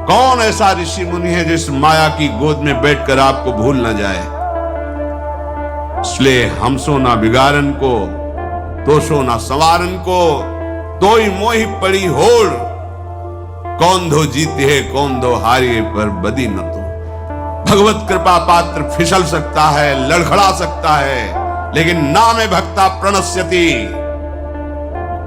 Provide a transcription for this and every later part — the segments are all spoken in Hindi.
कौन ऐसा ऋषि मुनि है जिस माया की गोद में बैठकर आपको भूल न जाए। इसलिए हमसो ना बिगाड़न को, तोषो ना संवारन को, तोई मोहि पड़ी होड़। कौन दो जीते है कौन दो हारिए, पर बदी न तो। भगवत कृपा पात्र फिसल सकता है, लड़खड़ा सकता है, लेकिन नामे भक्ता प्रणश्यति।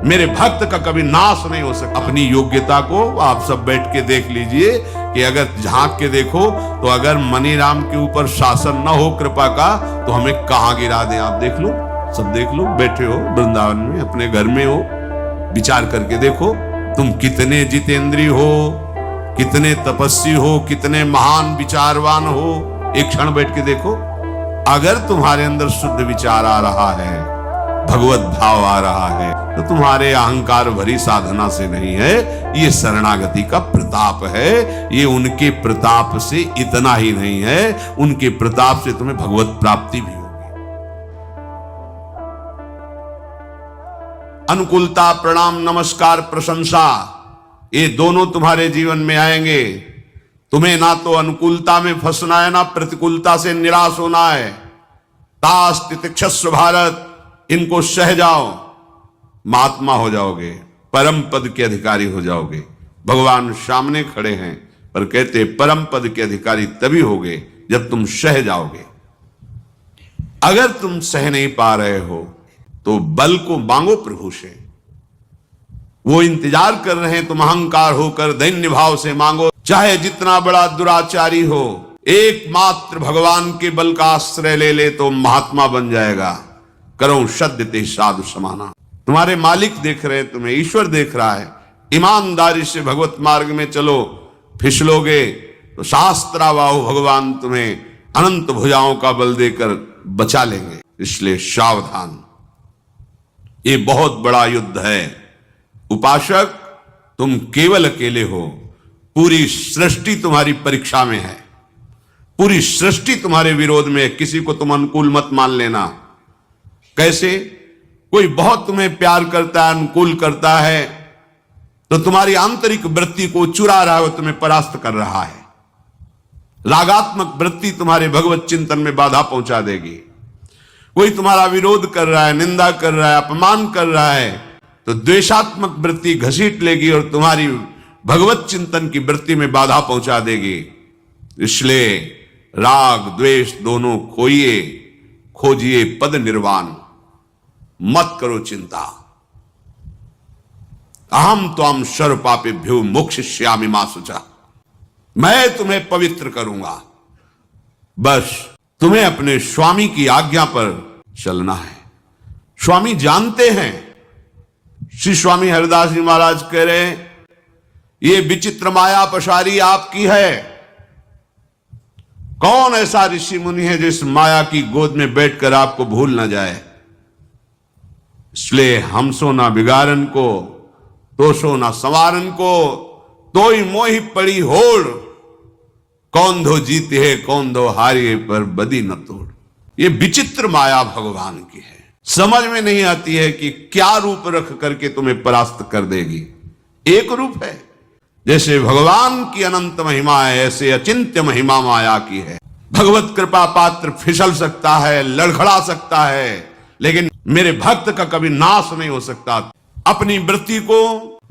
मेरे भक्त का कभी नाश नहीं हो सकता। अपनी योग्यता को आप सब बैठ के देख लीजिए कि अगर झांक के देखो तो अगर मनीराम के ऊपर शासन न हो कृपा का तो हमें कहां गिरा दें। आप देख लो, सब देख लो, बैठे हो वृंदावन में, अपने घर में हो, विचार करके देखो तुम कितने जितेंद्रीय हो, कितने तपस्वी हो, कितने महान विचारवान हो। एक क्षण बैठ के देखो, अगर तुम्हारे अंदर शुद्ध विचार आ रहा है, भगवत भाव आ रहा है, तो तुम्हारे अहंकार भरी साधना से नहीं है, ये शरणागति का प्रताप है। ये उनके प्रताप से इतना ही नहीं है, उनके प्रताप से तुम्हें भगवत प्राप्ति भी होगी। अनुकूलता, प्रणाम, नमस्कार, प्रशंसा, ये दोनों तुम्हारे जीवन में आएंगे। तुम्हें ना तो अनुकूलता में फंसना है, ना प्रतिकूलता से निराश होना है। तास तितिक्षस्व भारत, इनको सह जाओ, महात्मा हो जाओगे, परम पद के अधिकारी हो जाओगे। भगवान सामने खड़े हैं, पर कहते परम पद के अधिकारी तभी होगे जब तुम सह जाओगे। अगर तुम सह नहीं पा रहे हो तो बल को मांगो प्रभु से। वो इंतजार कर रहे हैं, तुम अहंकार होकर दैन्य भाव से मांगो। चाहे जितना बड़ा दुराचारी हो, एकमात्र भगवान के बल का आश्रय ले ले तो महात्मा बन जाएगा। करो सद्यते साधु समाना। तुम्हारे मालिक देख रहे हैं, तुम्हें ईश्वर देख रहा है। ईमानदारी से भगवत मार्ग में चलो, फिसलोगे तो शास्त्रावाहु भगवान तुम्हें अनंत भुजाओं का बल देकर बचा लेंगे। इसलिए सावधान, ये बहुत बड़ा युद्ध है। उपासक, तुम केवल अकेले हो, पूरी सृष्टि तुम्हारी परीक्षा में है, पूरी सृष्टि तुम्हारे विरोध में है। किसी को तुम अनुकूल मत मान लेना। कैसे? कोई बहुत तुम्हें प्यार करता है, अनुकूल करता है, तो तुम्हारी आंतरिक वृत्ति को चुरा रहा है, वो तुम्हें परास्त कर रहा है। रागात्मक वृत्ति तुम्हारे भगवत चिंतन में बाधा पहुंचा देगी। कोई तुम्हारा विरोध कर रहा है, निंदा कर रहा है, अपमान कर रहा है, तो द्वेषात्मक वृत्ति घसीट लेगी और तुम्हारी भगवत चिंतन की वृत्ति में बाधा पहुंचा देगी। इसलिए राग द्वेष दोनों खोइए, खोजिए पद निर्वाण, मत करो चिंता। अहम त्वं सर्व पापेभ्यो मोक्षयिष्यामि मा शुचा। मैं तुम्हें पवित्र करूंगा, बस तुम्हें अपने स्वामी की आज्ञा पर चलना है। स्वामी जानते हैं। श्री स्वामी हरिदास जी महाराज कह रहे हैं, ये विचित्र माया पसारी आपकी है। कौन ऐसा ऋषि मुनि है जिस माया की गोद में बैठकर आपको भूल न जाए। इसलिए हमसो ना बिगाड़न को, तोषो ना संवारन को, तोई मोहि पड़ी होड़। कौन दो जीते है कौन दो हारिए, पर बदी न तोड़। ये विचित्र माया भगवान की है। समझ में नहीं आती है कि क्या रूप रख करके तुम्हें परास्त कर देगी। एक रूप है, जैसे भगवान की अनंत महिमा है, ऐसे अचिंत्य महिमा माया की है। भगवत कृपा पात्र फिसल सकता है, लड़खड़ा सकता है, लेकिन मेरे भक्त का कभी नाश नहीं हो सकता। अपनी वृत्ति को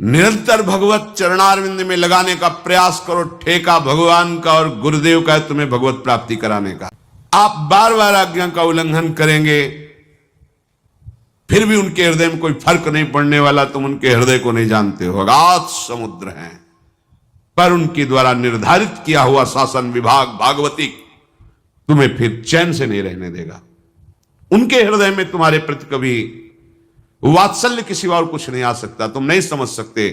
निरंतर भगवत चरणारविंद में लगाने का प्रयास करो। ठेका भगवान का और गुरुदेव का है तुम्हें भगवत प्राप्ति कराने का। आप बार बार आज्ञा का उल्लंघन करेंगे, फिर भी उनके हृदय में कोई फर्क नहीं पड़ने वाला। तुम उनके हृदय को नहीं जानते हो, अगाध समुद्र हैं। पर उनके द्वारा निर्धारित किया हुआ शासन विभाग भागवतिक तुम्हें फिर चैन से नहीं रहने देगा। उनके हृदय में तुम्हारे प्रति कभी वात्सल्य के सिवा और कुछ नहीं आ सकता। तुम नहीं समझ सकते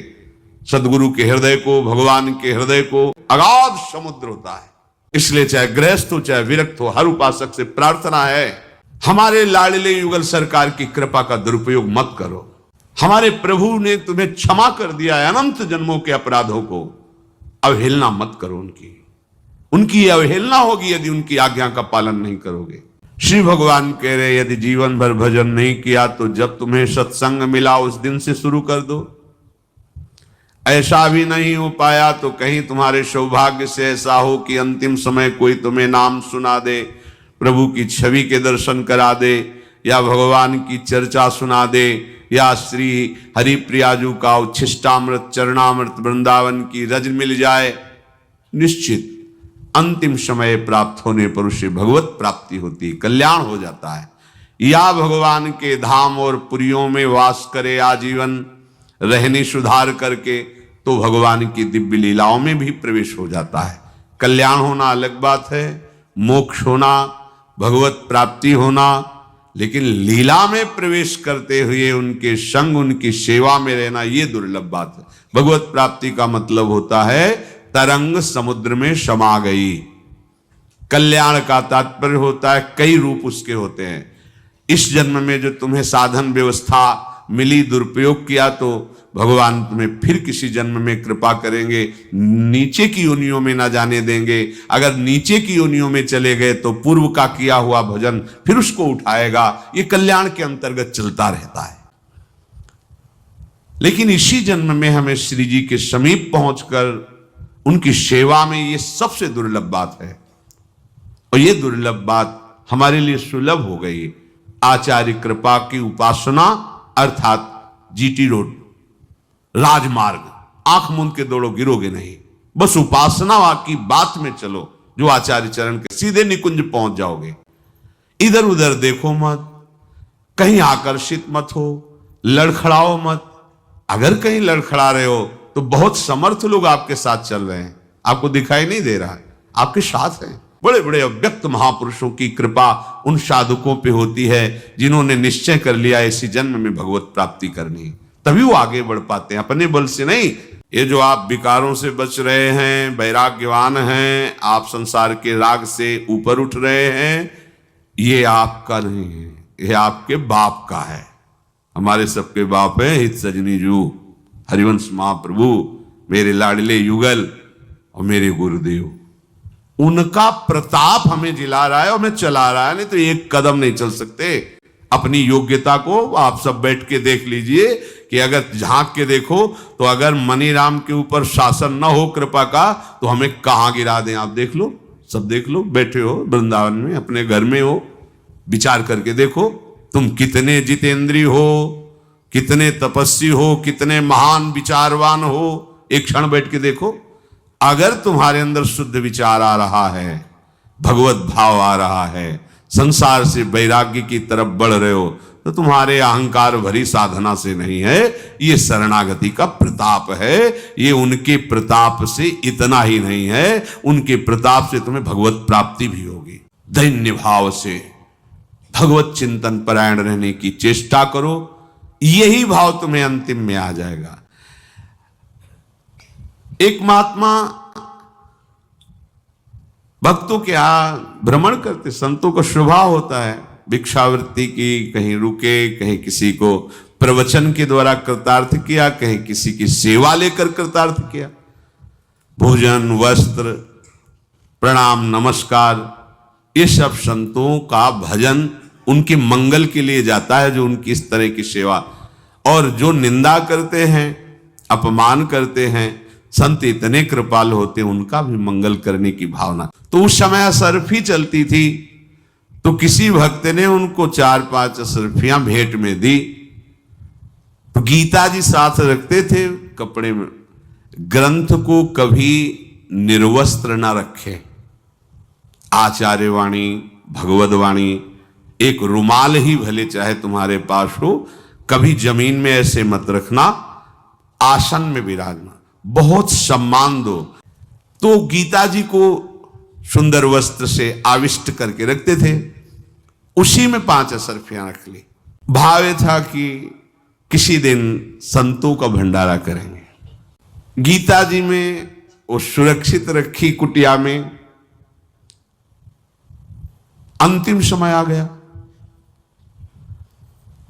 सदगुरु के हृदय को, भगवान के हृदय को। अगाध समुद्र होता है। इसलिए चाहे गृहस्थ हो चाहे विरक्त हो, हर उपासक से प्रार्थना है, हमारे लाडले युगल सरकार की कृपा का दुरुपयोग मत करो। हमारे प्रभु ने तुम्हें क्षमा कर दिया है अनंत जन्मों के अपराधों को। अवहेलना मत करो उनकी अवहेलना होगी यदि उनकी आज्ञा का पालन नहीं करोगे। श्री भगवान कह रहे यदि जीवन भर भजन नहीं किया तो जब तुम्हें सत्संग मिला उस दिन से शुरू कर दो। ऐसा भी नहीं हो पाया तो कहीं तुम्हारे सौभाग्य से ऐसा हो कि अंतिम समय कोई तुम्हें नाम सुना दे, प्रभु की छवि के दर्शन करा दे, या भगवान की चर्चा सुना दे, या श्री हरिप्रियाजू का उच्छिष्टामृत चरणामृत वृंदावन की रज मिल जाए। निश्चित अंतिम समय प्राप्त होने पर उसे भगवत प्राप्ति होती, कल्याण हो जाता है। या भगवान के धाम और पुरियों में वास करे आजीवन, रहने सुधार करके, तो भगवान की दिव्य लीलाओं में भी प्रवेश हो जाता है। कल्याण होना अलग बात है, मोक्ष होना, भगवत प्राप्ति होना, लेकिन लीला में प्रवेश करते हुए उनके संग, उनकी सेवा में रहना, यह दुर्लभ बात है। भगवत प्राप्ति का मतलब होता है तरंग समुद्र में समा गई। कल्याण का तात्पर्य होता है कई रूप उसके होते हैं। इस जन्म में जो तुम्हें साधन व्यवस्था मिली, दुरुपयोग किया, तो भगवान तुम्हें फिर किसी जन्म में कृपा करेंगे, नीचे की योनियों में ना जाने देंगे। अगर नीचे की योनियों में चले गए तो पूर्व का किया हुआ भजन फिर उसको उठाएगा। ये कल्याण के अंतर्गत चलता रहता है। लेकिन इसी जन्म में हमें श्री जी के समीप पहुंचकर उनकी सेवा में, ये सबसे दुर्लभ बात है। और ये दुर्लभ बात हमारे लिए सुलभ हो गई। आचार्य कृपा की उपासना अर्थात जीटी रोड, राजमार्ग, आंख मूंद के दौड़ो, गिरोगे नहीं। बस उपासना की बात में चलो, जो आचार्य चरण के, सीधे निकुंज पहुंच जाओगे। इधर उधर देखो मत, कहीं आकर्षित मत हो, लड़खड़ाओ मत। अगर कहीं लड़खड़ा रहे हो तो बहुत समर्थ लोग आपके साथ चल रहे हैं, आपको दिखाई नहीं दे रहा है, आपके साथ हैं। बड़े बड़े अव्यक्त महापुरुषों की कृपा उन साधुकों पे होती है जिन्होंने निश्चय कर लिया इसी जन्म में भगवत प्राप्ति करनी, तभी वो आगे बढ़ पाते हैं, अपने बल से नहीं। ये जो आप विकारों से बच रहे हैं, वैराग्यवान हैं, आप संसार के राग से ऊपर उठ रहे हैं, ये आपका नहीं है, ये आपके बाप का है। हमारे सबके बाप है हित सजनी जू, हरिवंश महाप्रभु, मेरे लाडले युगल और मेरे गुरुदेव। उनका प्रताप हमें जिला रहा है और हमें चला रहा है, नहीं तो एक कदम नहीं चल सकते। अपनी योग्यता को आप सब बैठ के देख लीजिए कि अगर झांक के देखो तो अगर मनीराम के ऊपर शासन न हो कृपा का, तो हमें कहां गिरा दें। आप देख लो, सब देख लो, बैठे हो वृंदावन में, अपने घर में हो, विचार करके देखो तुम कितने जितेंद्रीय हो, कितने तपस्वी हो, कितने महान विचारवान हो। एक क्षण बैठ के देखो, अगर तुम्हारे अंदर शुद्ध विचार आ रहा है, भगवत भाव आ रहा है, संसार से वैराग्य की तरफ बढ़ रहे हो, तो तुम्हारे अहंकार भरी साधना से नहीं है, ये शरणागति का प्रताप है। ये उनके प्रताप से इतना ही नहीं है, उनके प्रताप से तुम्हें भगवत प्राप्ति भी होगी। दैन्य भाव से भगवत चिंतन परायण रहने की चेष्टा करो, यही भाव तुम्हें अंतिम में आ जाएगा। एक महात्मा भक्तों के यहाँ भ्रमण करते, संतों का स्वभाव होता है भिक्षावृत्ति की, कहीं रुके, कहीं किसी को प्रवचन के द्वारा कृतार्थ किया, कहीं किसी की सेवा लेकर कृतार्थ किया। भोजन, वस्त्र, प्रणाम, नमस्कार, ये सब संतों का भजन उनके मंगल के लिए जाता है, जो उनकी इस तरह की सेवा। और जो निंदा करते हैं, अपमान करते हैं, संत इतने कृपाल होते, उनका भी मंगल करने की भावना। तो उस समय असरफी चलती थी, तो किसी भक्त ने उनको 4-5 असरफियां भेंट में दी। तो गीता जी साथ रखते थे कपड़े में, ग्रंथ को कभी निर्वस्त्र ना रखे। आचार्य वाणी, भगवद वाणी, एक रुमाल ही भले चाहे तुम्हारे पास हो, कभी जमीन में ऐसे मत रखना, आसन में विराजना, बहुत सम्मान दो। तो गीता जी को सुंदर वस्त्र से आविष्ट करके रखते थे, उसी में 5 असरफियां रख ली। भाव था कि किसी दिन संतों का भंडारा करेंगे। गीता जी में वो सुरक्षित रखी कुटिया में। अंतिम समय आ गया,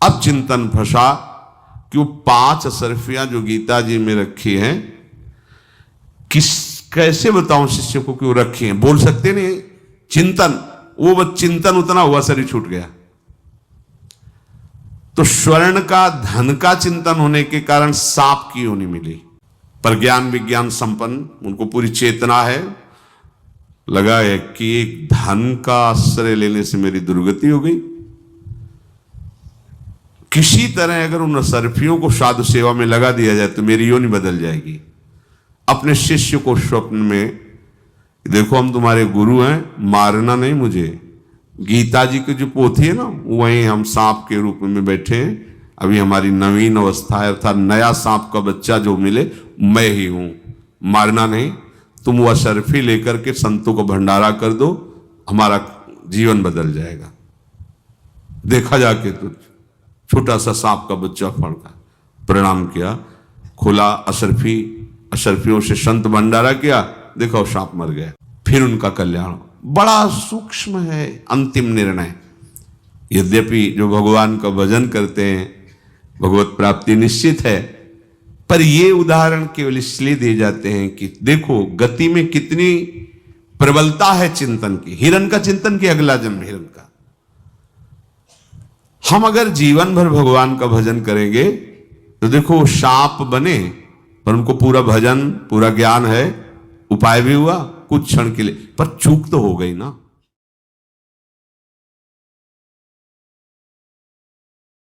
अब चिंतन फंसा कि वो 5 असरफियां जो गीता जी में रखी हैं, कैसे बताऊं शिष्य को कि वो रखी हैं। बोल सकते नहीं, चिंतन, वो चिंतन उतना हुआ, शरीर छूट गया। तो स्वर्ण का, धन का चिंतन होने के कारण सांप की योनि मिली, पर ज्ञान विज्ञान संपन्न, उनको पूरी चेतना है। लगा है कि एक धन का आश्रय लेने से मेरी दुर्गति हो गई। किसी तरह अगर उन असरफियों को साधु सेवा में लगा दिया जाए तो मेरी योनि बदल जाएगी। अपने शिष्य को स्वप्न में, देखो हम तुम्हारे गुरु हैं, मारना नहीं मुझे। गीता जी की जो पोथी है ना, वहीं हम सांप के रूप में बैठे हैं। अभी हमारी नवीन अवस्था है, अर्थात नया सांप का बच्चा जो मिले मैं ही हूं। मारना नहीं, तुम वह शर्फी लेकर के संतों को भंडारा कर दो, हमारा जीवन बदल जाएगा। देखा जाके तो छोटा सा सांप का बच्चा फड़का, प्रणाम किया, खुला अशरफियों से संत भंडारा किया, देखो सांप मर गया। फिर उनका कल्याण। बड़ा सूक्ष्म है अंतिम निर्णय। यद्यपि जो भगवान का भजन करते हैं भगवत प्राप्ति निश्चित है, पर ये उदाहरण केवल इसलिए दिए जाते हैं कि देखो गति में कितनी प्रबलता है चिंतन की। हिरण का चिंतन की, अगला जन्म हिरण का। हम अगर जीवन भर भगवान का भजन करेंगे तो देखो सांप बने पर उनको पूरा भजन, पूरा ज्ञान है, उपाय भी हुआ कुछ क्षण के लिए, पर चूक तो हो गई ना।